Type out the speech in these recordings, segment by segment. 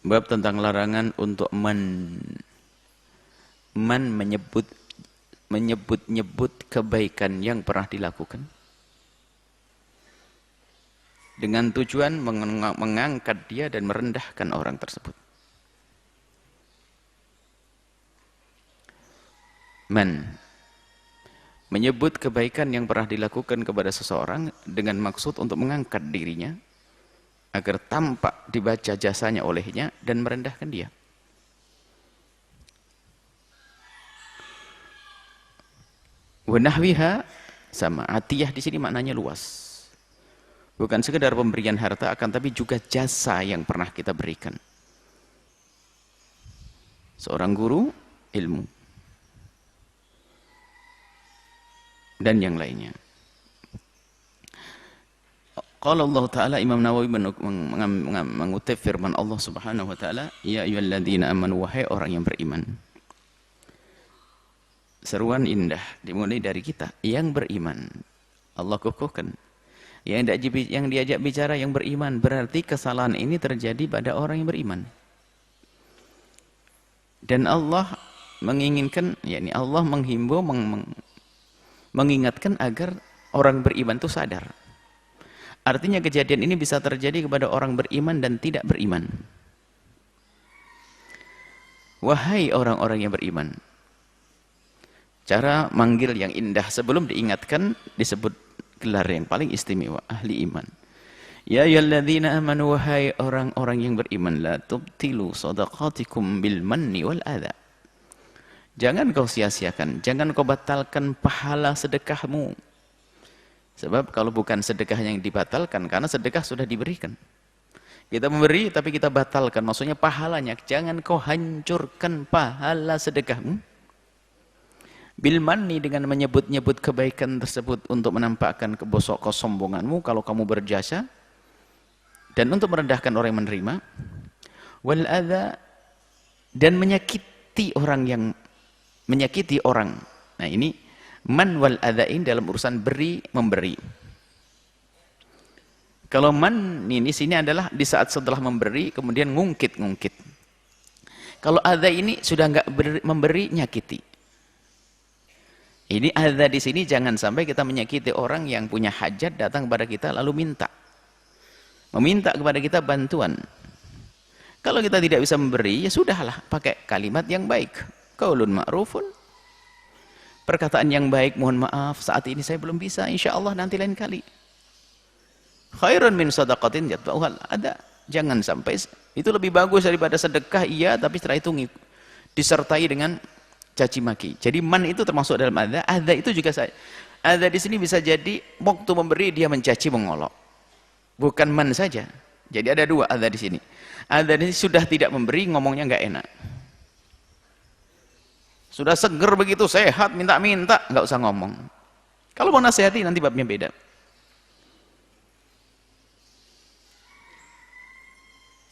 Bab tentang larangan untuk menyebut-nyebut kebaikan yang pernah dilakukan dengan tujuan mengangkat dia dan merendahkan orang tersebut. Menyebut kebaikan yang pernah dilakukan kepada seseorang dengan maksud untuk mengangkat dirinya agar tampak dibaca jasanya olehnya dan merendahkan dia. Wanahwiha, sama atiyah di sini maknanya luas. Bukan sekedar pemberian harta, akan tapi juga jasa yang pernah kita berikan. Seorang guru ilmu dan yang lainnya. Qala Allah Ta'ala, Imam Nawawi mengutip firman Allah Subhanahu wa Ta'ala, ya ayyuhalladzina amanu, wahai orang yang beriman. Seruan indah dimulai dari kita yang beriman. Allah kukuhkan. Yang diajak bicara yang beriman, berarti kesalahan ini terjadi pada orang yang beriman. Dan Allah menginginkan, yakni Allah menghimbau, mengingatkan agar orang beriman itu sadar. Artinya kejadian ini bisa terjadi kepada orang beriman dan tidak beriman. Wahai orang-orang yang beriman. Cara manggil yang indah sebelum diingatkan disebut gelar yang paling istimewa, ahli iman. Ya ayyuhalladzina amanu, wahai orang-orang yang beriman, la tubtilu shadaqatikum bil manni wal adha. Jangan kau sia-siakan, jangan kau batalkan pahala sedekahmu. Sebab kalau bukan sedekah yang dibatalkan, karena sedekah sudah diberikan. Kita memberi tapi kita batalkan, maksudnya pahalanya. Jangan kau hancurkan pahala sedekahmu. Bil manni, dengan menyebut-nyebut kebaikan tersebut untuk menampakkan kesombonganmu kalau kamu berjasa. Dan untuk merendahkan orang yang menerima. Wal adha, dan menyakiti orang. Nah ini man wal adhain dalam urusan beri memberi. Kalau man ini sini adalah di saat setelah memberi kemudian ngungkit. Kalau adha ini sudah enggak memberi, nyakiti. Ini adha di sini jangan sampai kita menyakiti orang yang punya hajat datang kepada kita lalu meminta kepada kita bantuan. Kalau kita tidak bisa memberi, ya sudahlah, pakai kalimat yang baik. Qaulun ma'rufun, perkataan yang baik, mohon maaf saat ini saya belum bisa, insya Allah nanti lain kali. Khairun min sadaqatin yatba'uhal adha. Jangan sampai, itu lebih bagus daripada sedekah, iya, tapi setelah itu disertai dengan caci maki. Jadi man itu termasuk dalam adha. Adha itu juga adha di sini bisa jadi waktu memberi dia mencaci mengolok. Bukan man saja. Jadi ada dua adha di sini. Adha ini sudah tidak memberi, ngomongnya nggak enak. Sudah seger begitu, sehat, minta-minta, nggak usah ngomong. Kalau mau nasihati nanti babnya beda.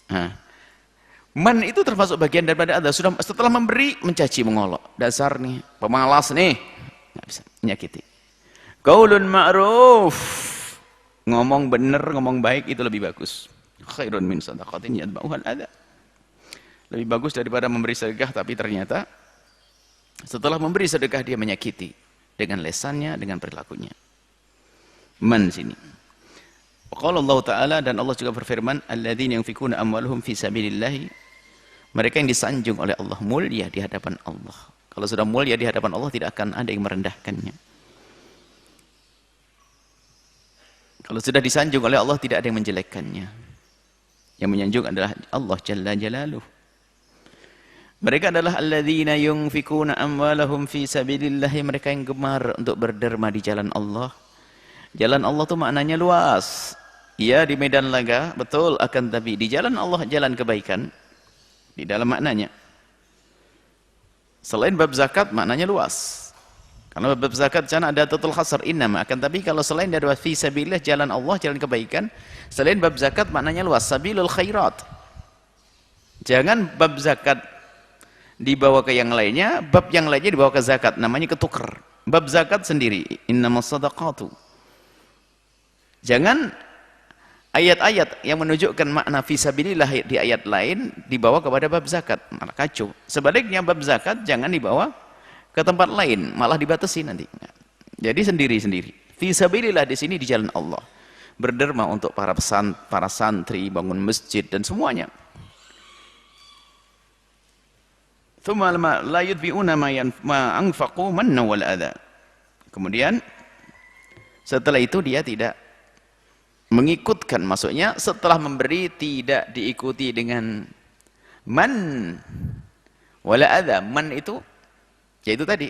Nah, man itu termasuk bagian daripada adha. Sudah setelah memberi, mencaci mengolok. Dasar nih, pemalas nih, nggak bisa, menyakiti. Qaulun ma'ruf, ngomong bener, ngomong baik itu lebih bagus. Khairun min sadaqatin yatba'uhal adha. Lebih bagus daripada memberi sedekah tapi ternyata setelah memberi sedekah dia menyakiti dengan lesannya, dengan perilakunya. Man sini. Qala Allah Ta'ala, dan Allah juga berfirman, alladzina yunfikuna amwaluhum fi sabilillah. Mereka yang disanjung oleh Allah, mulia di hadapan Allah. Kalau sudah mulia di hadapan Allah tidak akan ada yang merendahkannya. Kalau sudah disanjung oleh Allah tidak ada yang menjelekkannya. Yang menyanjung adalah Allah Jalla Jalaluh. Mereka adalah alladzina yunfikuna amwalahum fi sabilillah, mereka yang gemar untuk berderma di jalan Allah. Jalan Allah itu maknanya luas. Ya di medan laga, betul, akan tapi di jalan Allah, jalan kebaikan. Di dalam maknanya. Selain bab zakat maknanya luas. Karena bab zakat sana ada tutul khasar innama, akan tapi kalau selain dari fi sabilillah, jalan Allah, jalan kebaikan, selain bab zakat maknanya luas, sabilul khairat. Jangan bab zakat dibawa ke yang lainnya, bab yang lainnya dibawa ke zakat, namanya ketukar. Bab zakat sendiri, innamas sadaqatu. Jangan ayat-ayat yang menunjukkan makna fisabilillah di ayat lain dibawa kepada bab zakat, malah kacau. Sebaliknya bab zakat jangan dibawa ke tempat lain, malah dibatasi nanti. Jadi sendiri-sendiri. Fisabilillah di sini di jalan Allah. Berderma untuk para santri, bangun masjid dan semuanya. Tsumma la yudbi'una ma anfaqu manna wal adha. Kemudian setelah itu dia tidak mengikutkan, maksudnya setelah memberi tidak diikuti dengan man wala adha. Man itu yaitu tadi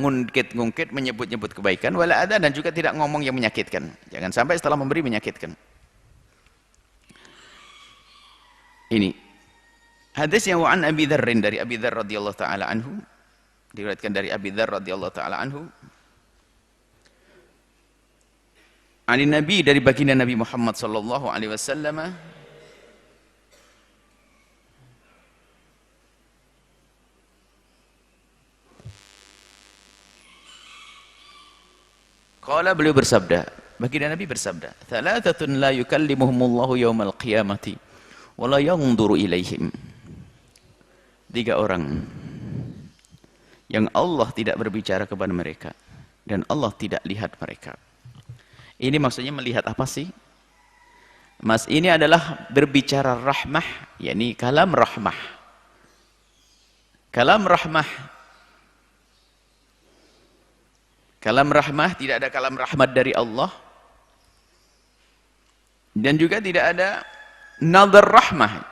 ngungkit menyebut-nyebut kebaikan, wala adha, dan juga tidak ngomong yang menyakitkan. Jangan sampai setelah memberi menyakitkan. Ini hadis yang wa'an Abi Dzarrin, dari Abi Dzar radhiyallahu taala anhu, diriwayatkan dari Abi Dzar radhiyallahu taala anhu, ani Nabi, dari baginda Nabi Muhammad sallallahu alaihi wasallam, qala, beliau bersabda, baginda Nabi bersabda, thalathatun la yukallimuhumullahu yaumal qiyamati wa la yanzuru ilaihim. 3 orang yang Allah tidak berbicara kepada mereka dan Allah tidak lihat mereka. Ini maksudnya melihat apa sih? Mas, ini adalah berbicara rahmah, yakni kalam rahmah. Kalam rahmah. Kalam rahmah, tidak ada kalam rahmat dari Allah. Dan juga tidak ada nazar rahmah.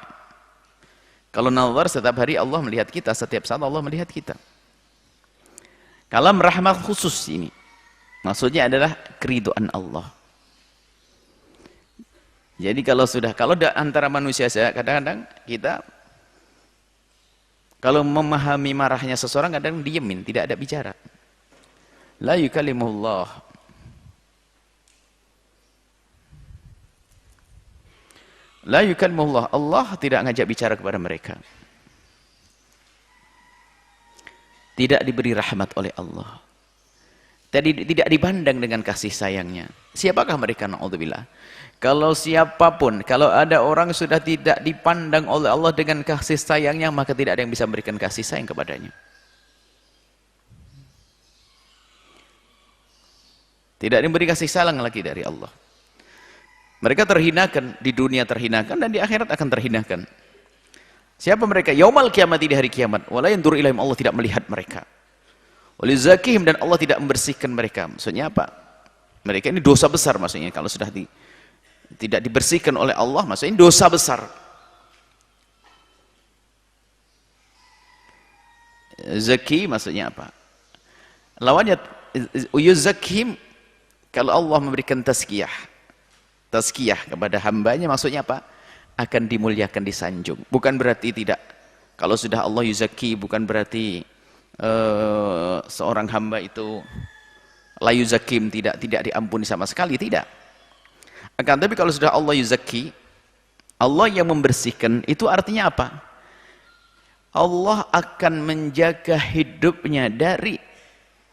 Kalau nazar, setiap hari Allah melihat kita, setiap saat Allah melihat kita. Kalam rahmat khusus ini. Maksudnya adalah keridhaan Allah. Jadi kalau antara manusia saja, kadang-kadang kita kalau memahami marahnya seseorang kadang diemin, tidak ada bicara. La yukallimullah. La yukallimullah. Allah tidak ngajak bicara kepada mereka. Tidak diberi rahmat oleh Allah. Tidak dipandang dengan kasih sayangnya. Siapakah mereka? Na'udzubillah. Kalau siapapun, kalau ada orang sudah tidak dipandang oleh Allah dengan kasih sayangnya, maka tidak ada yang bisa memberikan kasih sayang kepadanya. Tidak diberi kasih sayang lagi dari Allah. Mereka terhinakan, di dunia terhinakan, dan di akhirat akan terhinakan. Siapa mereka? Yaumal kiamati, di hari kiamat. Wala yanzuru ilaihim, Allah tidak melihat mereka. Walizakihim, dan Allah tidak membersihkan mereka. Maksudnya apa? Mereka ini dosa besar, maksudnya kalau sudah tidak dibersihkan oleh Allah, maksudnya dosa besar. Zaki maksudnya apa? Lawannya yuzakihim, kalau Allah memberikan tazkiyah kepada hambanya, maksudnya apa? Akan dimuliakan, disanjung. Bukan berarti tidak. Kalau sudah Allah yuzaki, bukan berarti seorang hamba itu la yuzakim, tidak diampuni sama sekali, tidak. Akan tapi kalau sudah Allah yuzaki, Allah yang membersihkan, itu artinya apa? Allah akan menjaga hidupnya dari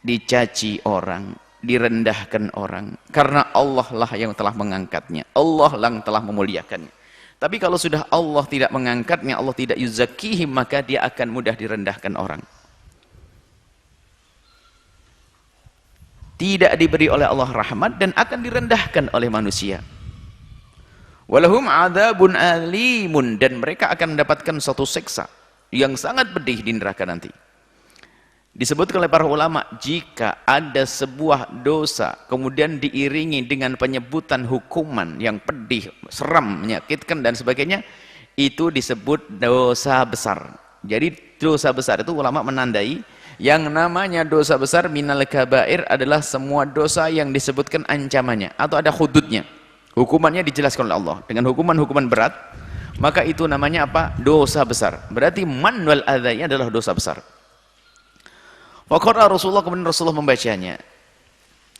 dicaci orang, direndahkan orang, karena Allah lah yang telah mengangkatnya, Allah lah yang telah memuliakannya. Tapi kalau sudah Allah tidak mengangkatnya, Allah tidak yuzakihim, maka dia akan mudah direndahkan orang. Tidak diberi oleh Allah rahmat dan akan direndahkan oleh manusia. Walahum adzabun alimun, dan mereka akan mendapatkan suatu siksa yang sangat pedih di neraka nanti. Disebutkan oleh para ulama, jika ada sebuah dosa kemudian diiringi dengan penyebutan hukuman yang pedih, seram, menyakitkan dan sebagainya, itu disebut dosa besar. Jadi dosa besar itu ulama menandai yang namanya dosa besar minal kabair adalah semua dosa yang disebutkan ancamannya atau ada hududnya, hukumannya dijelaskan oleh Allah dengan hukuman-hukuman berat, maka itu namanya apa? Dosa besar. Berarti man wal adha adalah dosa besar. Waqara Rasulullah, kemudian Rasulullah membacanya.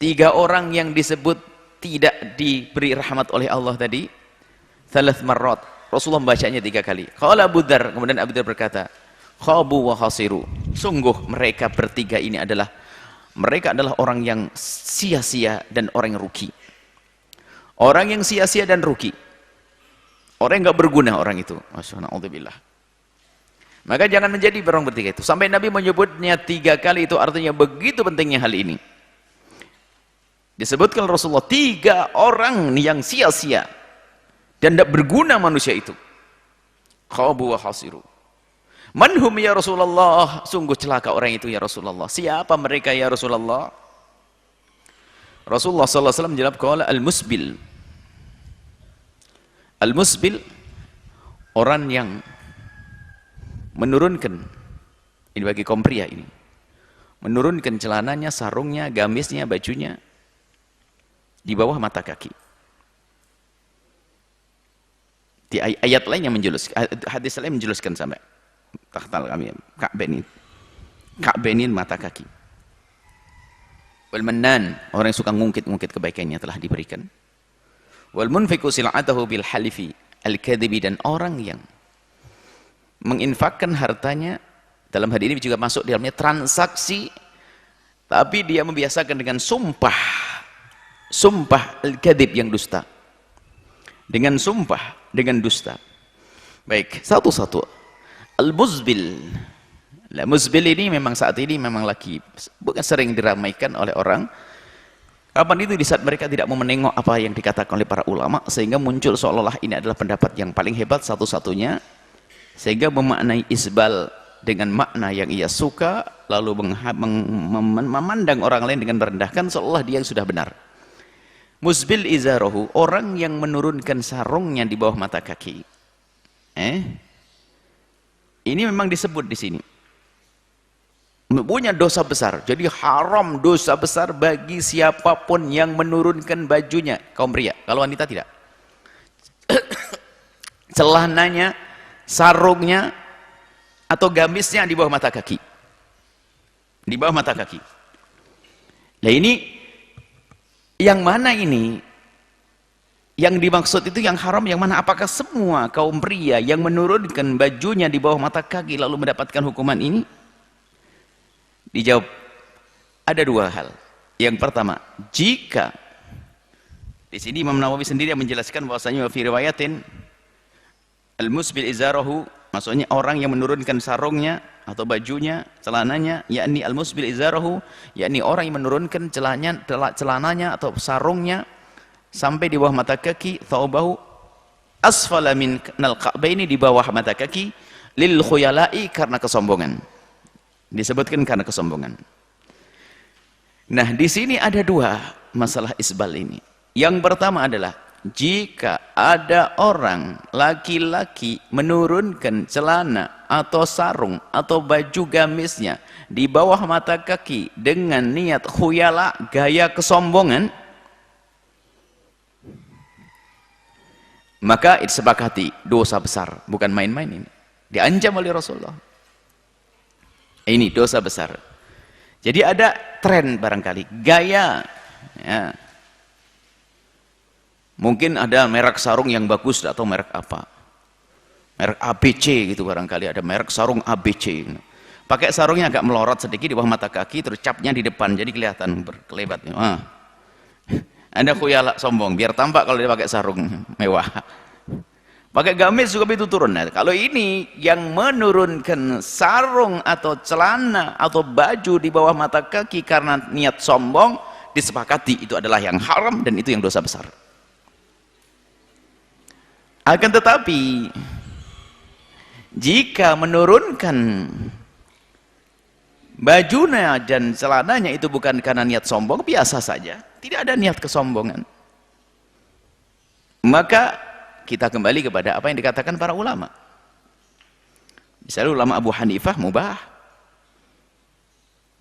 3 orang yang disebut tidak diberi rahmat oleh Allah tadi, thalath marrat, Rasulullah membacanya 3 kali. Qala Abu Dzar, kemudian Abu Dzar berkata, khabu wa khasiru, sungguh mereka bertiga ini mereka adalah orang yang sia-sia dan orang yang rugi. Orang yang sia-sia dan rugi. Orang yang nggak berguna orang itu. Masyaallah. Maka jangan menjadi orang bertiga itu. Sampai Nabi menyebutnya 3 kali, itu artinya begitu pentingnya hal ini. Disebutkan Rasulullah 3 orang yang sia-sia dan tidak berguna manusia itu. Khabu wa khasiru. Manhum ya Rasulullah, sungguh celaka orang itu ya Rasulullah. Siapa mereka ya Rasulullah? Rasulullah sallallahu alaihi wasallam menjawab, qala al-musbil. Al-musbil, orang yang menurunkan, ini bagi kaum pria ini, menurunkan celananya, sarungnya, gamisnya, bajunya di bawah mata kaki. Di ayat lain yang menjelaskan, hadis lain menjelaskan sampai tahtal kami Ka'bainin mata kaki. Wal mannan, orang yang suka ngungkit-ngungkit kebaikannya telah diberikan. Wal munfiqu sil'atahu bil halifi al-kadhibi, dan orang yang menginfakkan hartanya, dalam hal ini juga masuk di dalamnya transaksi, tapi dia membiasakan dengan sumpah al-kadhib yang dusta, dengan sumpah, dengan dusta. Baik, satu-satu. Al-muzbil. Nah, muzbil ini memang saat ini memang lagi bukan sering diramaikan oleh orang. Kapan itu? Di saat mereka tidak mau menengok apa yang dikatakan oleh para ulama, sehingga muncul seolah-olah ini adalah pendapat yang paling hebat satu-satunya, sehingga memaknai isbal dengan makna yang ia suka, lalu memandang orang lain dengan merendahkan seolah dia yang sudah benar. Muzbil izarahu, orang yang menurunkan sarungnya di bawah mata kaki. Ini memang disebut di sini. Punya dosa besar. Jadi haram, dosa besar bagi siapapun yang menurunkan bajunya, kaum pria. Kalau wanita tidak. Celananya, sarungnya, atau gamisnya di bawah mata kaki. Di bawah mata kaki. Nah ini, yang mana ini? Yang dimaksud itu yang haram yang mana? Apakah semua kaum pria yang menurunkan bajunya di bawah mata kaki lalu mendapatkan hukuman ini? Dijawab, ada 2 hal. Yang pertama, jika di sini Imam Nawawi sendiri yang menjelaskan bahwasanya fi riwayatin al-musbil izarahu, maksudnya orang yang menurunkan sarungnya atau bajunya, celananya, yakni al-musbil izarahu, yakni orang yang menurunkan celananya atau sarungnya sampai di bawah mata kaki, thawbahu asfala min al-ka'baini, di bawah mata kaki, lil khuyala'i, karena kesombongan. Disebutkan karena kesombongan. Nah, di sini ada 2 masalah isbal ini. Yang pertama adalah jika ada orang laki-laki menurunkan celana atau sarung atau baju gamisnya di bawah mata kaki dengan niat khuyala, gaya kesombongan, maka disepakati dosa besar, bukan main-main ini. Diancam oleh Rasulullah. Ini dosa besar. Jadi ada tren barangkali, gaya. Ya. Mungkin ada merek sarung yang bagus atau merek apa. Merek ABC gitu barangkali, ada merek sarung ABC. Pakai sarungnya agak melorot sedikit di bawah mata kaki, terus capnya di depan, jadi kelihatan berkelebat. Anda khuyala, sombong, biar tampak kalau dia pakai sarung mewah. Pakai gamis juga begitu turun. Nah, kalau ini yang menurunkan sarung atau celana atau baju di bawah mata kaki karena niat sombong, disepakati itu adalah yang haram dan itu yang dosa besar. Akan tetapi jika menurunkan bajunya dan celananya itu bukan karena niat sombong, biasa saja, tidak ada niat kesombongan, maka kita kembali kepada apa yang dikatakan para ulama. Misalnya ulama Abu Hanifah mubah,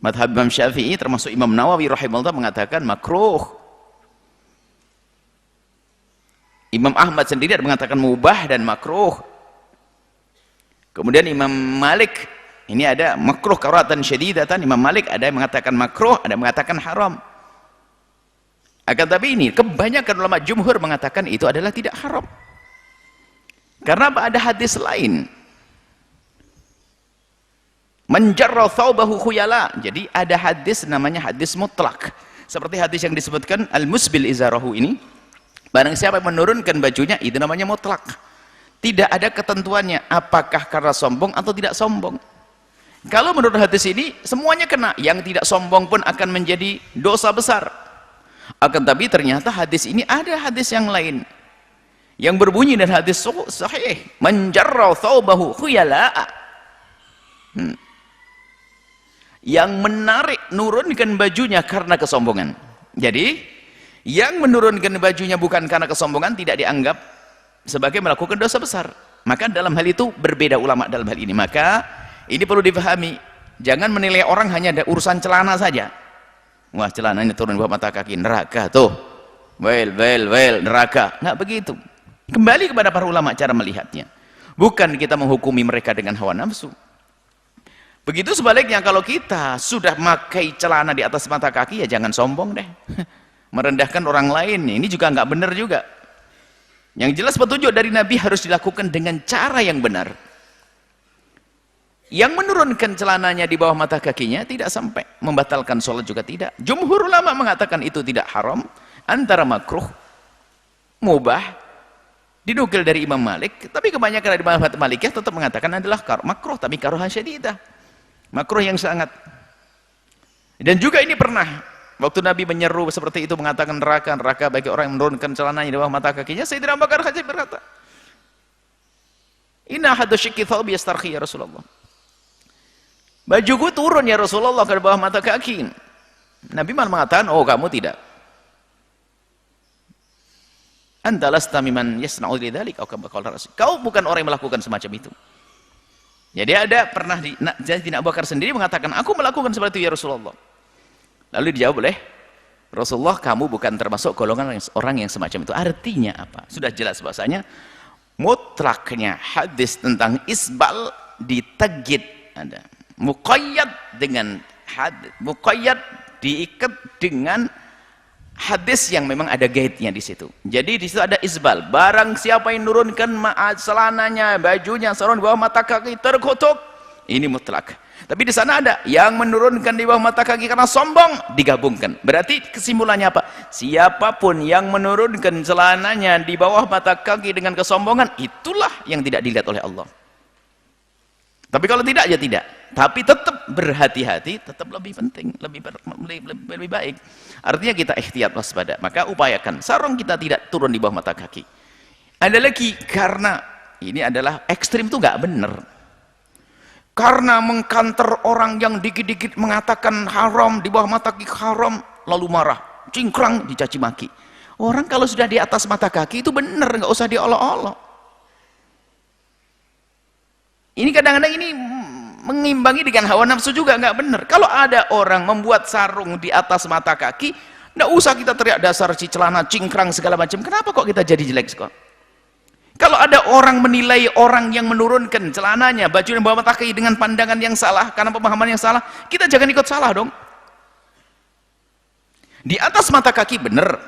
madhab Imam Syafi'i termasuk Imam Nawawi rahimahullah mengatakan makruh, Imam Ahmad sendiri ada mengatakan mubah dan makruh, kemudian Imam Malik ini ada makruh karatan syadidatan, Imam Malik ada yang mengatakan makruh, ada yang mengatakan haram. Akan tapi ini kebanyakan ulama jumhur mengatakan itu adalah tidak haram. Karena ada hadis lain. Menjarra thawbahu khuyala. Jadi ada hadis namanya hadis mutlak. Seperti hadis yang disebutkan al-musbil izarahu ini. Barang siapa yang menurunkan bajunya, itu namanya mutlak. Tidak ada ketentuannya apakah karena sombong atau tidak sombong. Kalau menurut hadis ini semuanya kena, yang tidak sombong pun akan menjadi dosa besar. Akan tapi ternyata hadis ini ada hadis yang lain yang berbunyi dari hadis sahih, man jarra thawbahu khuyala'a, yang menarik nurunkan bajunya karena kesombongan. Jadi yang menurunkan bajunya bukan karena kesombongan tidak dianggap sebagai melakukan dosa besar. Maka dalam hal itu berbeda ulama dalam hal ini. Maka ini perlu dipahami, jangan menilai orang hanya ada urusan celana saja. Wah, celananya turun bawah mata kaki, neraka tuh, well neraka. Nggak begitu. Kembali kepada para ulama cara melihatnya, bukan kita menghukumi mereka dengan hawa nafsu. Begitu sebaliknya, kalau kita sudah pakai celana di atas mata kaki, ya jangan sombong deh. Merendahkan orang lain, ini juga nggak benar juga. Yang jelas petunjuk dari Nabi harus dilakukan dengan cara yang benar. Yang menurunkan celananya di bawah mata kakinya tidak sampai membatalkan sholat juga tidak. Jumhur ulama mengatakan itu tidak haram, antara makruh, mubah, dinukil dari Imam Malik. Tapi kebanyakan dari Imam Malikiyah tetap mengatakan adalah makruh, tapi karuhan syadidah, makruh yang sangat. Dan juga ini pernah waktu Nabi menyeru seperti itu, mengatakan neraka bagi orang yang menurunkan celananya di bawah mata kakinya, Sayyidina Abu Bakar Khatib berkata, inna hadu syikki thawbi yastarkhi ya Rasulullah, bajuku turun ya Rasulullah ke bawah mata kaki. Nabi malah mengatakan, oh kamu tidak, anta lasta mimman yasna'u lidzalik, kau bukan orang yang melakukan semacam itu. Jadi ada pernah Sayyidina Abu Bakar sendiri mengatakan, aku melakukan seperti itu ya Rasulullah. Lalu dijawab oleh Rasulullah, kamu bukan termasuk golongan orang yang semacam itu. Artinya apa? Sudah jelas bahasanya mutlaknya hadis tentang isbal ditegit, ada muqayyad dengan muqayyad diikat dengan hadis yang memang ada gaitnya di situ. Jadi di situ ada isbal, barang siapa yang nurunkan celananya, bajunya sarung di bawah mata kaki terkutuk, ini mutlak. Tapi di sana ada yang menurunkan di bawah mata kaki karena sombong, digabungkan. Berarti kesimpulannya apa? Siapapun yang menurunkan celananya di bawah mata kaki dengan kesombongan, itulah yang tidak dilihat oleh Allah. Tapi kalau tidak, ya tidak. Tapi tetap berhati-hati, tetap lebih penting, lebih baik. Artinya kita ikhtiyat waspada. Maka upayakan sarung kita tidak turun di bawah mata kaki. Ada lagi, karena ini adalah ekstrim itu nggak benar. Karena mengkanter orang yang dikit-dikit mengatakan haram, di bawah mata kaki haram, lalu marah, cingkrang, dicaci maki. Orang kalau sudah di atas mata kaki itu benar, nggak usah diolok-olok. Ini kadang-kadang ini mengimbangi dengan hawa nafsu juga nggak benar. Kalau ada orang membuat sarung di atas mata kaki, nggak usah kita teriak dasar si celana cingkrang segala macam. Kenapa kok kita jadi jelek kok? Kalau ada orang menilai orang yang menurunkan celananya, baju yang bawah mata kaki dengan pandangan yang salah, karena pemahaman yang salah, kita jangan ikut salah dong. Di atas mata kaki benar.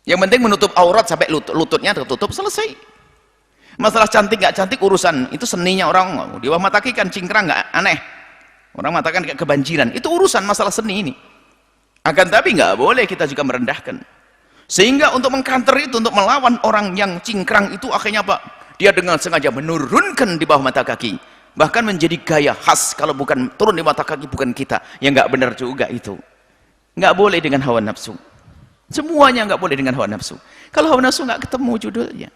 Yang penting menutup aurat sampai lututnya tertutup, selesai. Masalah cantik nggak cantik urusan itu seninya orang. Di bawah mata kaki kan cingkrang nggak aneh. Orang mengatakan kayak kebanjiran, itu urusan masalah seni ini. Akan tapi nggak boleh kita juga merendahkan. Sehingga untuk mengkanter itu, untuk melawan orang yang cingkrang itu, akhirnya apa? Dia dengan sengaja menurunkan di bawah mata kaki, bahkan menjadi gaya khas. Kalau bukan turun di mata kaki bukan kita, yang nggak benar juga itu. Nggak boleh dengan hawa nafsu. Semuanya nggak boleh dengan hawa nafsu. Kalau hawa nafsu nggak ketemu judulnya.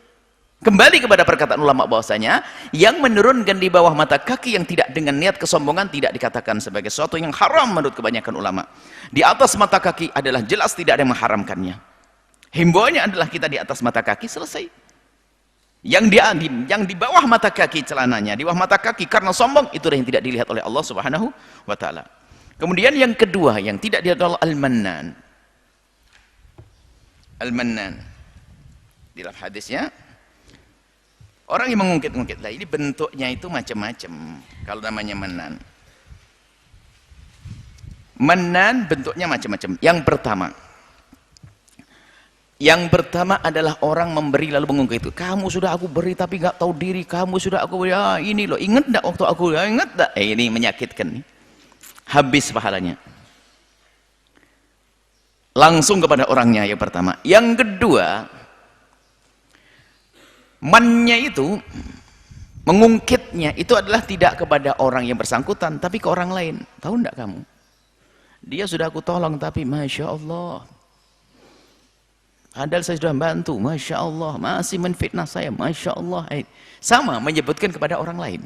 Kembali kepada perkataan ulama bahwasanya yang menurunkan di bawah mata kaki yang tidak dengan niat kesombongan tidak dikatakan sebagai sesuatu yang haram menurut kebanyakan ulama. Di atas mata kaki adalah jelas tidak ada yang mengharamkannya. Himbauannya adalah kita di atas mata kaki, selesai. Yang di bawah mata kaki celananya, di bawah mata kaki karena sombong, itulah yang tidak dilihat oleh Allah Subhanahu wa taala. Kemudian yang kedua yang tidak dilihat oleh Al-Mannan. Al-Mannan. Di dalam hadisnya orang yang mengungkit-ungkit, lah ini bentuknya itu macam-macam. Kalau namanya Mannan. Mannan bentuknya macam-macam. Yang pertama adalah orang memberi lalu mengungkit itu. Kamu sudah aku beri tapi nggak tahu diri. Kamu sudah aku beri. Ah, ini loh, ingat enggak waktu aku? Ingat enggak? Ini menyakitkan nih. Habis pahalanya. langsung kepada orangnya yang pertama. Yang kedua, mannya itu, mengungkitnya itu adalah tidak kepada orang yang bersangkutan, tapi ke orang lain. Tahu enggak kamu? Dia sudah aku tolong, tapi Masya Allah. Padahal saya sudah bantu, Masya Allah. Masih menfitnah saya, Masya Allah. Sama, menyebutkan kepada orang lain.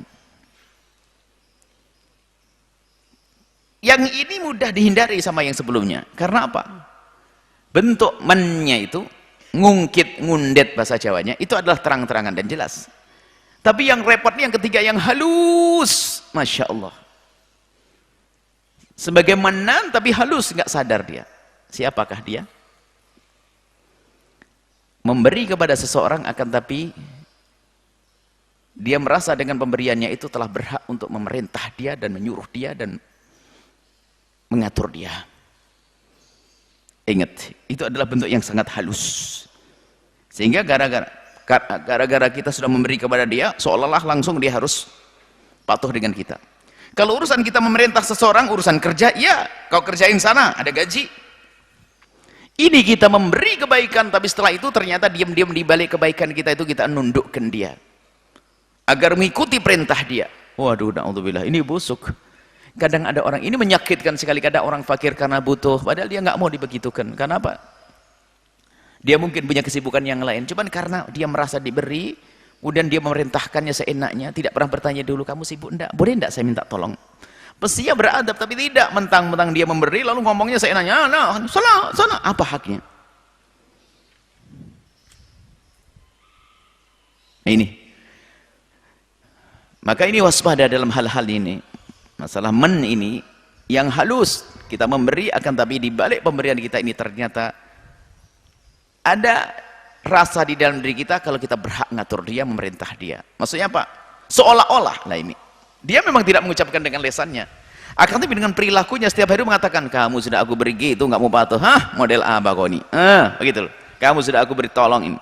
Yang ini mudah dihindari sama yang sebelumnya. Karena apa? Bentuk mannya itu, ngungkit, ngundet bahasa Jawanya, itu adalah terang-terangan dan jelas. Tapi yang repotnya yang ketiga, yang halus. Masya Allah. Sebagaimana tapi halus, nggak sadar dia. Siapakah dia? Memberi kepada seseorang akan tapi dia merasa dengan pemberiannya itu telah berhak untuk memerintah dia dan menyuruh dia dan mengatur dia. Ingat, itu adalah bentuk yang sangat halus. Sehingga gara-gara kita sudah memberi kepada dia, seolah-olah langsung dia harus patuh dengan kita. Kalau urusan kita memerintah seseorang, urusan kerja, ya kau kerjain sana, ada gaji. Ini kita memberi kebaikan, tapi setelah itu ternyata diam-diam di balik kebaikan kita itu kita nundukkan dia agar mengikuti perintah dia. Waduh, na'udzubillah, ini busuk. Kadang ada orang, ini menyakitkan sekali, kadang orang fakir karena butuh, padahal dia nggak mau dibegitukan. Kenapa? Dia mungkin punya kesibukan yang lain, cuman karena dia merasa diberi, kemudian dia memerintahkannya seenaknya, tidak pernah bertanya dulu, kamu sibuk enggak? Boleh enggak saya minta tolong? Mestinya beradab, tapi tidak, mentang-mentang dia memberi lalu ngomongnya seenaknya, nah, sana, apa haknya? Ini. Maka ini waspada dalam hal-hal ini. Masalah ini yang halus, kita memberi akan tapi di balik pemberian kita ini ternyata ada rasa di dalam diri kita kalau kita berhak ngatur dia, memerintah dia. Maksudnya apa? Seolah-olah lah ini. Dia memang tidak mengucapkan dengan lesannya. Akan tapi dengan perilakunya setiap hari mengatakan, kamu sudah aku beri gitu, nggak mau patuh. Hah? Model apa kau ini? Begitu loh. Kamu sudah aku beri tolong ini.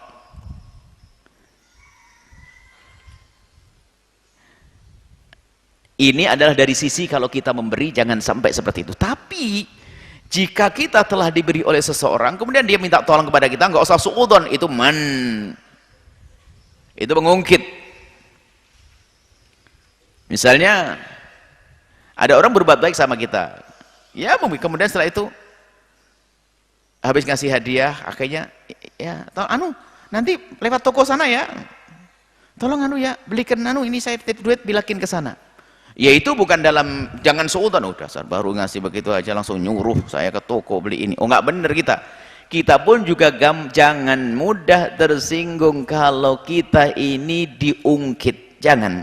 Ini adalah dari sisi kalau kita memberi jangan sampai seperti itu. Tapi jika kita telah diberi oleh seseorang, kemudian dia minta tolong kepada kita, nggak usah suudon, itu itu mengungkit. Misalnya ada orang berbuat baik sama kita, ya kemudian setelah itu habis ngasih hadiah, akhirnya ya nanti lewat toko sana ya, tolong ya belikan ini saya titip duit bilakin ke sana. Ya itu bukan dalam, jangan suudzon, dasar baru ngasih begitu aja langsung nyuruh saya ke toko beli ini. Oh nggak bener kita pun juga jangan mudah tersinggung kalau kita ini diungkit, jangan.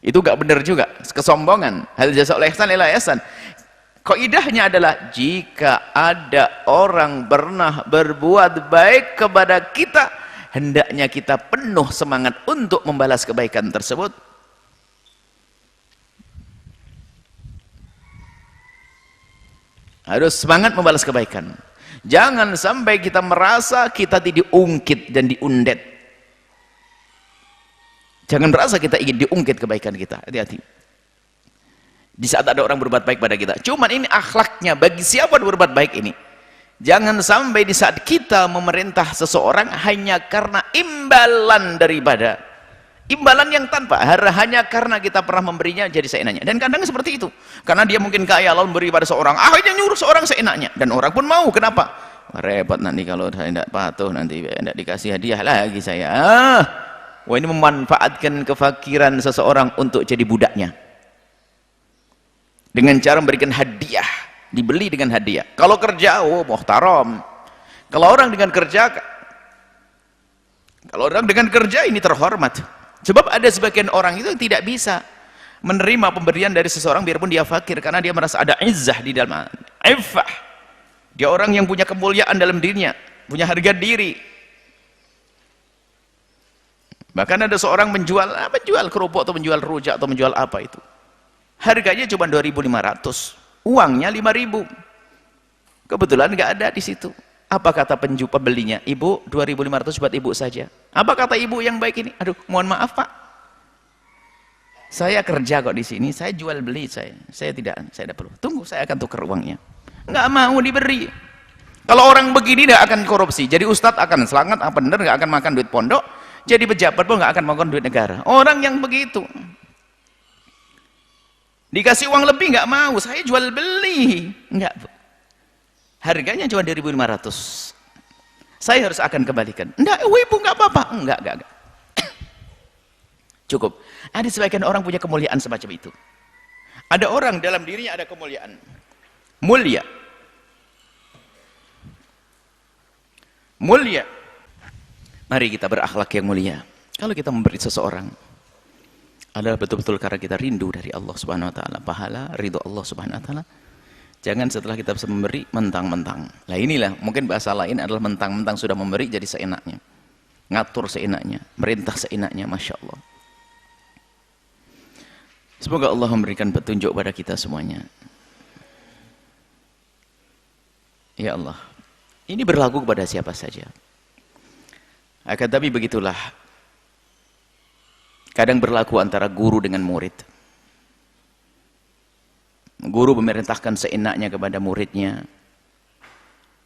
Itu gak benar juga, kesombongan. Hal jasa oleh ihsan ila ihsan. Kaidahnya adalah jika ada orang pernah berbuat baik kepada kita, hendaknya kita penuh semangat untuk membalas kebaikan tersebut. Harus semangat membalas kebaikan. Jangan sampai kita merasa kita diungkit dan diundet. Jangan merasa kita ingin diungkit kebaikan kita. Hati-hati. Di saat ada orang berbuat baik pada kita. Cuman ini akhlaknya bagi siapa berbuat baik ini. Jangan sampai di saat kita memerintah seseorang hanya karena imbalan yang tanpa, hanya karena kita pernah memberinya jadi seenaknya. Dan kadang seperti itu. Karena dia mungkin kaya lalu memberi pada seorang, akhirnya nyuruh seorang seenaknya. Dan orang pun mau. Kenapa? Repot nanti kalau saya tidak patuh, nanti tidak dikasih hadiah lagi saya. Wah, ini memanfaatkan kefakiran seseorang untuk jadi budaknya dengan cara memberikan hadiah, dibeli dengan hadiah. Kalau kerja, muhtaram. Kalau orang dengan kerja ini terhormat. Sebab ada sebagian orang itu yang tidak bisa menerima pemberian dari seseorang biarpun dia fakir, karena dia merasa ada izzah di dalam iffah. Dia orang yang punya kemuliaan dalam dirinya, punya harga diri. Bahkan ada seorang menjual kerupuk atau menjual rujak atau menjual apa itu. Harganya cuma 2.500, uangnya 5.000. Kebetulan nggak ada di situ. Apa kata pembelinya? Ibu, 2.500 buat ibu saja. Apa kata ibu yang baik ini? Aduh, mohon maaf Pak. Saya kerja kok di sini, saya jual beli saya tidak perlu. Tunggu, saya akan tukar uangnya. Nggak mau diberi. Kalau orang begini tidak akan korupsi, jadi ustadz akan selangat, apa benar nggak akan makan duit pondok, jadi pejabat pun nggak akan makan duit negara. Orang yang begitu dikasih uang lebih nggak mau, saya jual beli, nggak, harganya cuma 2.500, saya harus akan kembalikan. Enggak, ibu nggak apa-apa, enggak. Cukup. Ada sebagian orang punya kemuliaan semacam itu. Ada orang dalam dirinya ada kemuliaan, mulia. Mari kita berakhlak yang mulia. Kalau kita memberi seseorang adalah betul-betul karena kita rindu dari Allah Subhanahu wa taala, pahala, ridho Allah Subhanahu wa taala. Jangan setelah kita bisa memberi mentang-mentang. Lah inilah mungkin bahasa lain adalah mentang-mentang sudah memberi jadi seenaknya. Ngatur seenaknya, merintah seenaknya, Masya Allah. Semoga Allah memberikan petunjuk pada kita semuanya. Ya Allah, ini berlaku kepada siapa saja. Akan tapi begitulah, kadang berlaku antara guru dengan murid. Guru memerintahkan seenaknya kepada muridnya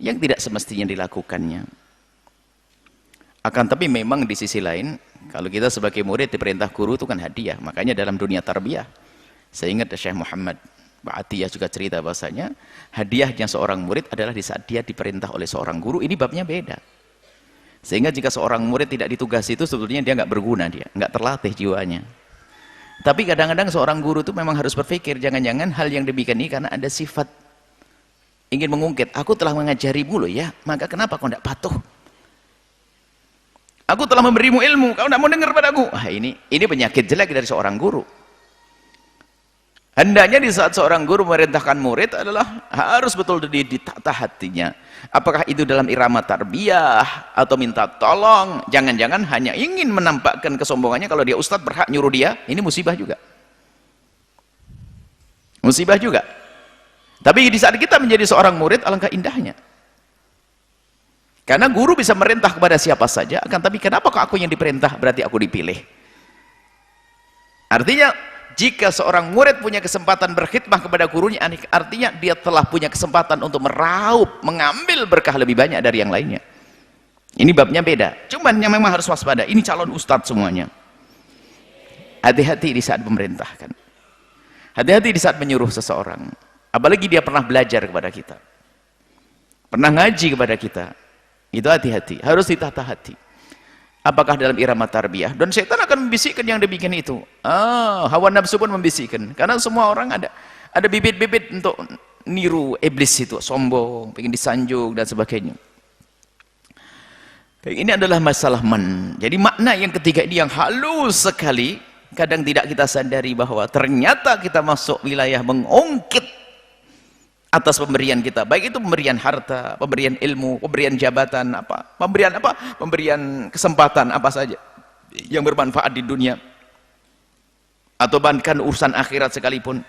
yang tidak semestinya dilakukannya. Akan tapi memang di sisi lain, kalau kita sebagai murid diperintah guru itu kan hadiah. Makanya dalam dunia tarbiyah, saya ingat Syekh Muhammad Ba'atiyah juga cerita bahasanya, hadiahnya seorang murid adalah di saat dia diperintah oleh seorang guru. Ini babnya beda. Sehingga jika seorang murid tidak ditugasi itu sebetulnya dia nggak berguna, dia nggak terlatih jiwanya. Tapi kadang-kadang seorang guru itu memang harus berpikir, jangan-jangan hal yang demikian ini karena ada sifat ingin mengungkit, aku telah mengajarimu loh ya, maka kenapa kau tidak patuh? Aku telah memberimu ilmu, kau tidak mau dengar padaku. Wah, ini penyakit jelek dari seorang guru. Hendaknya di saat seorang guru memerintahkan murid adalah harus betul ditata hatinya. Apakah itu dalam irama tarbiyah atau minta tolong? Jangan-jangan hanya ingin menampakkan kesombongannya kalau dia ustadz berhak nyuruh dia. Ini musibah juga. Musibah juga. Tapi di saat kita menjadi seorang murid, alangkah indahnya. Karena guru bisa merintah kepada siapa saja, akan tapi kenapa kok aku yang diperintah, berarti aku dipilih. Artinya, jika seorang murid punya kesempatan berkhidmah kepada gurunya, artinya dia telah punya kesempatan untuk meraup, mengambil berkah lebih banyak dari yang lainnya. Ini babnya beda. Cuman yang memang harus waspada, ini calon ustadz semuanya. Hati-hati di saat memerintahkan. Hati-hati di saat menyuruh seseorang. Apalagi dia pernah belajar kepada kita. Pernah ngaji kepada kita. Itu hati-hati, harus ditata hati. Apakah dalam irama tarbiyah? Dan setan akan membisikkan yang demikian itu. Hawa nafsu pun membisikkan. Karena semua orang ada bibit-bibit untuk niru iblis itu, sombong, pengen disanjung dan sebagainya. Ini adalah masalah Jadi makna yang ketiga ini yang halus sekali, kadang tidak kita sadari bahwa ternyata kita masuk wilayah mengungkit atas pemberian kita, baik itu pemberian harta, pemberian ilmu, pemberian jabatan, pemberian kesempatan apa saja yang bermanfaat di dunia, atau bahkan urusan akhirat sekalipun.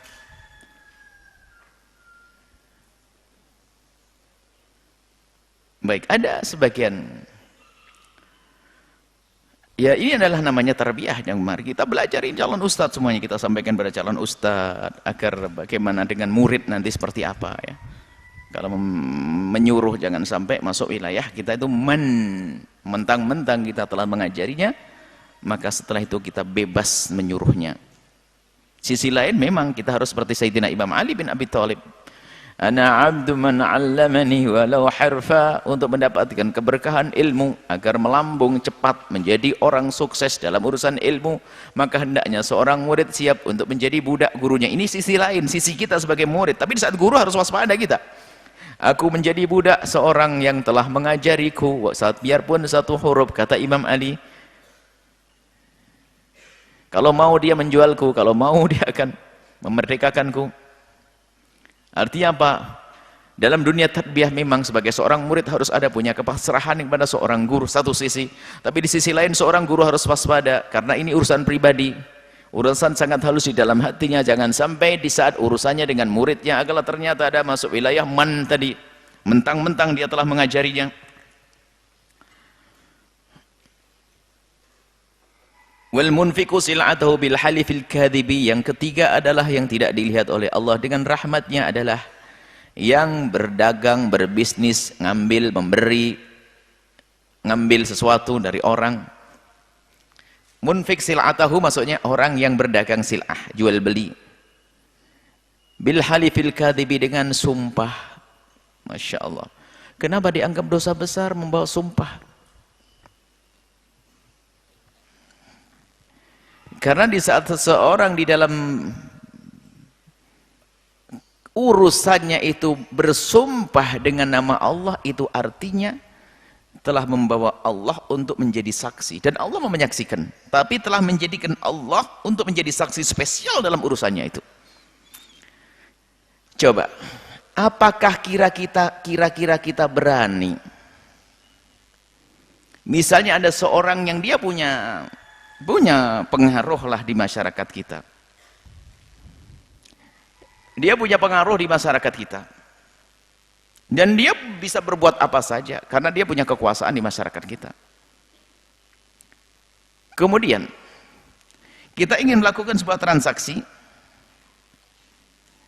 Baik, ada sebagian, ya ini adalah namanya tarbiyah yang mari kita belajarin calon ustadz semuanya, kita sampaikan pada calon ustadz agar bagaimana dengan murid nanti seperti apa ya. Kalau menyuruh jangan sampai masuk wilayah kita itu mentang-mentang kita telah mengajarinya, maka setelah itu kita bebas menyuruhnya. Sisi lain memang kita harus seperti Sayyidina Imam Ali bin Abi Thalib. Ana abdu man 'allamani walau harfa, untuk mendapatkan keberkahan ilmu agar melambung cepat menjadi orang sukses dalam urusan ilmu, maka hendaknya seorang murid siap untuk menjadi budak gurunya. Ini sisi lain, sisi kita sebagai murid. Tapi di saat guru harus waspada kita. Aku menjadi budak seorang yang telah mengajariku, saat biarpun satu huruf, kata Imam Ali. Kalau mau dia menjualku, kalau mau dia akan memerdekakanku. Artinya apa? Dalam dunia tarbiyah memang sebagai seorang murid harus ada punya kepasrahan kepada seorang guru satu sisi, tapi di sisi lain seorang guru harus waspada karena ini urusan pribadi, urusan sangat halus di dalam hatinya. Jangan sampai di saat urusannya dengan muridnya adalah ternyata ada masuk wilayah tadi, mentang-mentang dia telah mengajarinya. Wal munfiqu sil'atahu bil halifil kadhibi. Yang ketiga adalah yang tidak dilihat oleh Allah dengan rahmatnya adalah yang berdagang, berbisnis, ngambil, memberi, ngambil sesuatu dari orang. Munfik sil'atahu maksudnya orang yang berdagang sil'ah, jual beli. Bil halifil kadhibi, dengan sumpah. Masya Allah. Kenapa dianggap dosa besar membawa sumpah? Karena di saat seseorang di dalam urusannya itu bersumpah dengan nama Allah, itu artinya telah membawa Allah untuk menjadi saksi, dan Allah mau menyaksikan, tapi telah menjadikan Allah untuk menjadi saksi spesial dalam urusannya itu. Coba, apakah kira-kira kita berani? Misalnya ada seorang yang dia punya pengaruh lah di masyarakat kita. Dia punya pengaruh di masyarakat kita. Dan dia bisa berbuat apa saja karena dia punya kekuasaan di masyarakat kita. Kemudian kita ingin melakukan sebuah transaksi,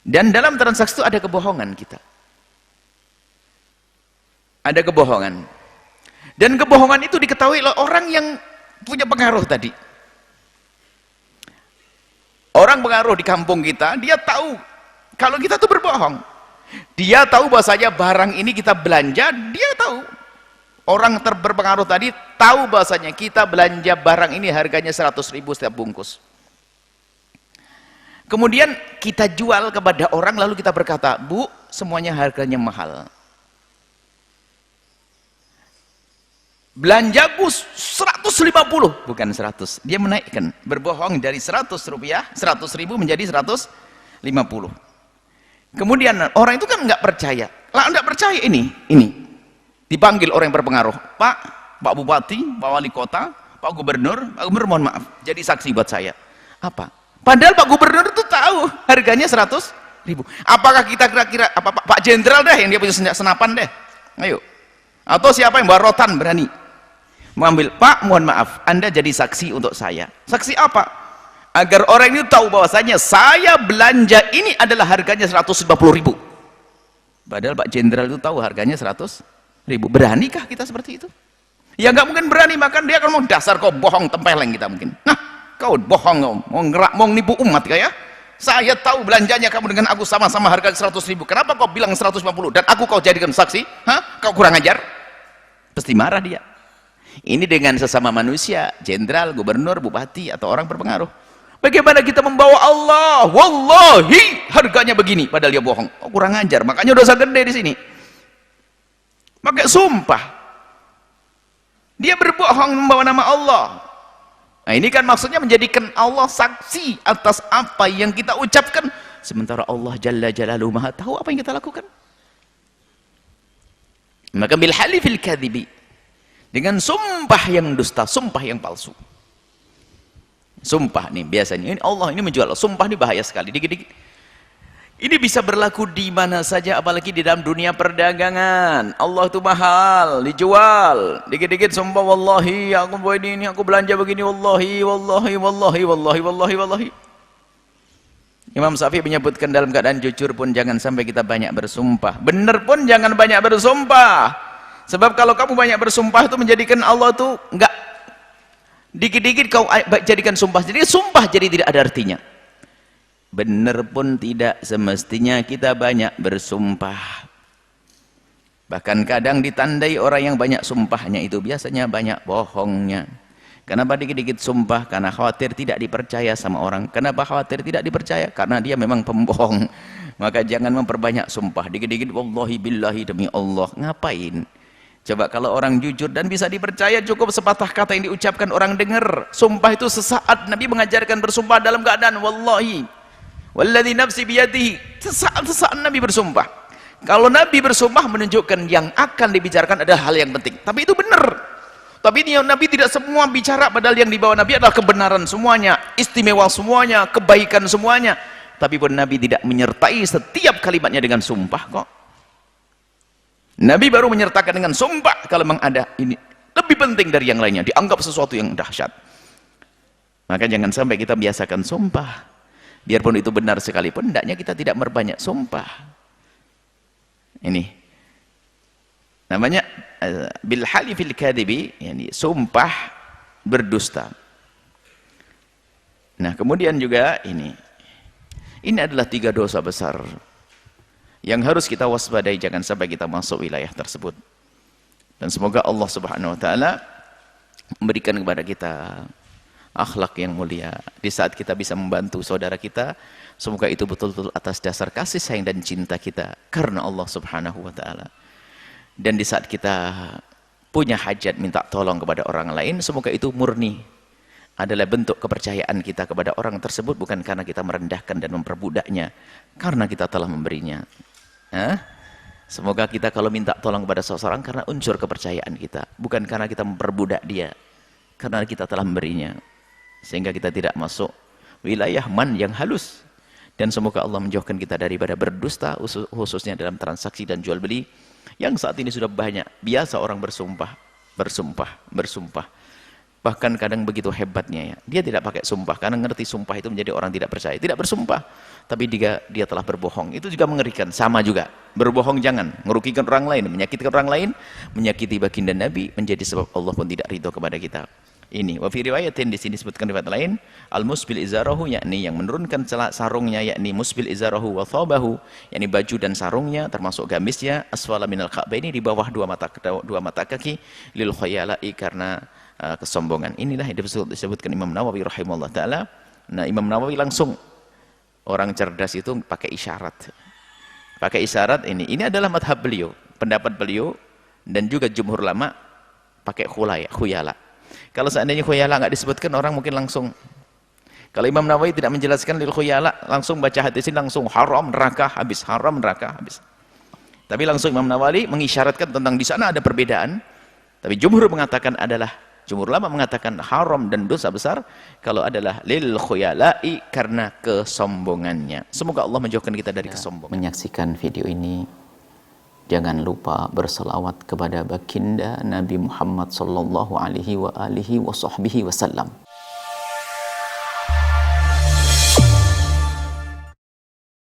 dan dalam transaksi itu ada kebohongan kita. Ada kebohongan. Dan kebohongan itu diketahui oleh orang yang punya pengaruh tadi. Orang pengaruh di kampung kita, dia tahu kalau kita tuh berbohong. Dia tahu bahasanya barang ini kita belanja, dia tahu. Orang berpengaruh tadi tahu bahasanya kita belanja barang ini harganya 100.000 setiap bungkus. Kemudian kita jual kepada orang, lalu kita berkata, "Bu, semuanya harganya mahal. Belanjaku 150, bukan 100." Dia menaikkan, berbohong dari 100.000 menjadi 150. Kemudian orang itu kan nggak percaya. Lah nggak percaya ini. Dipanggil orang yang berpengaruh. Pak Bupati, Pak Wali Kota, Pak Gubernur, mohon maaf, jadi saksi buat saya. Apa? Padahal Pak Gubernur itu tahu harganya 100.000. Apakah kita kira-kira Pak Jenderal deh yang dia punya senapan deh? Ayo. Atau siapa yang bawa rotan berani mengambil? Pak, mohon maaf, Anda jadi saksi untuk saya. Saksi apa? Agar orang ini tahu bahwasanya saya belanja ini adalah harganya 150.000. Padahal Pak Jenderal itu tahu harganya 100.000. Beranikah kita seperti itu? Ya nggak mungkin berani, makan dia akan mau, dasar kau bohong, tempeleng kita mungkin. Nah, kau bohong, mau nipu umat kayak. Saya tahu belanjanya kamu dengan aku sama-sama harga 100.000. Kenapa kau bilang 150 dan aku kau jadikan saksi? Hah? Kau kurang ajar? Pasti marah dia. Ini dengan sesama manusia, jenderal, gubernur, bupati, atau orang berpengaruh. Bagaimana kita membawa Allah? Wallahi harganya begini, padahal dia bohong. Oh, kurang ajar, makanya dosa gede di sini. Pakai sumpah. Dia berbohong membawa nama Allah. Nah, ini kan maksudnya menjadikan Allah saksi atas apa yang kita ucapkan, sementara Allah Jalla Jalaluhu Maha tahu apa yang kita lakukan. Maka bil halifil kadhibi, dengan sumpah yang dusta, sumpah yang palsu. Sumpah nih biasanya ini Allah ini menjual. Sumpah ini bahaya sekali. Dikit-dikit ini bisa berlaku di mana saja, apalagi di dalam dunia perdagangan. Allah itu mahal, dijual. Dikit-dikit sumpah, wallahi aku buat ini, aku belanja begini, wallahi. Imam Syafi'i menyebutkan dalam keadaan jujur pun jangan sampai kita banyak bersumpah. Benar pun jangan banyak bersumpah. Sebab kalau kamu banyak bersumpah itu menjadikan Allah tuh enggak, dikit-dikit kau jadikan sumpah, jadi sumpah jadi tidak ada artinya. Benar pun tidak semestinya kita banyak bersumpah. Bahkan kadang ditandai orang yang banyak sumpahnya itu biasanya banyak bohongnya. Kenapa dikit-dikit sumpah? Karena khawatir tidak dipercaya sama orang. Kenapa khawatir tidak dipercaya? Karena dia memang pembohong. Maka jangan memperbanyak sumpah. Dikit-dikit wallahi billahi, demi Allah. Ngapain? Coba kalau orang jujur dan bisa dipercaya, cukup sepatah kata yang diucapkan orang dengar. Sumpah itu sesaat. Nabi mengajarkan bersumpah dalam keadaan wallahi walladzi nafsi biyadihi. Sesaat Nabi bersumpah. Kalau Nabi bersumpah menunjukkan yang akan dibicarakan adalah hal yang penting. Tapi itu benar. Tapi ini Nabi tidak semua bicara, padahal yang dibawa Nabi adalah kebenaran semuanya, istimewa semuanya, kebaikan semuanya. Tapi pun Nabi tidak menyertai setiap kalimatnya dengan sumpah kok. Nabi baru menyertakan dengan sumpah kalau memang ada ini lebih penting dari yang lainnya, dianggap sesuatu yang dahsyat. Maka jangan sampai kita biasakan sumpah. Biarpun itu benar sekalipun, hendaknya kita tidak memperbanyak sumpah. Ini namanya bil halifil kadhibi, yani sumpah berdusta. Nah, kemudian juga ini adalah 3 dosa besar yang harus kita waspadai, jangan sampai kita masuk wilayah tersebut. Dan semoga Allah Subhanahu wa taala memberikan kepada kita akhlak yang mulia di saat kita bisa membantu saudara kita. Semoga itu betul-betul atas dasar kasih sayang dan cinta kita karena Allah Subhanahu wa taala. Dan di saat kita punya hajat minta tolong kepada orang lain, semoga itu murni adalah bentuk kepercayaan kita kepada orang tersebut, bukan karena kita merendahkan dan memperbudaknya, karena kita telah memberinya. Semoga kita kalau minta tolong kepada seseorang karena unsur kepercayaan kita, bukan karena kita memperbudak dia, karena kita telah memberinya, sehingga kita tidak masuk wilayah man yang halus. Dan semoga Allah menjauhkan kita daripada berdusta, khususnya dalam transaksi dan jual beli yang saat ini sudah banyak biasa orang bersumpah. Bahkan kadang begitu hebatnya ya, dia tidak pakai sumpah karena ngerti sumpah itu menjadi orang tidak percaya, tidak bersumpah, tapi dia telah berbohong. Itu juga mengerikan. Sama juga, berbohong jangan, merugikan orang lain, menyakitkan orang lain, menyakiti baginda Nabi, menjadi sebab Allah pun tidak ridho kepada kita. Ini wa fi riwayatin, di sini disebutkan riwayat lain, al musbil izarahu, yakni yang menurunkan sarungnya, yakni musbil izarahu wa thabahu, yakni baju dan sarungnya termasuk gamisnya, asfala minal ka'baini, di bawah dua mata kaki, lil khayala'i, karena kesombongan. Inilah yang disebutkan Imam Nawawi rahimahullah taala. Nah, Imam Nawawi langsung, orang cerdas itu pakai isyarat. Pakai isyarat ini adalah madhab beliau, pendapat beliau, dan juga jumhur ulama pakai khuyala. Kalau seandainya khuyala nggak disebutkan, orang mungkin langsung, kalau Imam Nawawi tidak menjelaskan lil khuyala, langsung baca hadis ini langsung haram neraka habis, haram neraka habis. Tapi langsung Imam Nawawi mengisyaratkan tentang di sana ada perbedaan. Tapi jumhur mengatakan jumhur ulama mengatakan haram dan dosa besar kalau adalah lil khuyala'i, karena kesombongannya. Semoga Allah menjauhkan kita dari kesombongan. Menyaksikan video ini, jangan lupa berselawat kepada baginda Nabi Muhammad sallallahu alaihi wa alihi wa sahbihi wasallam.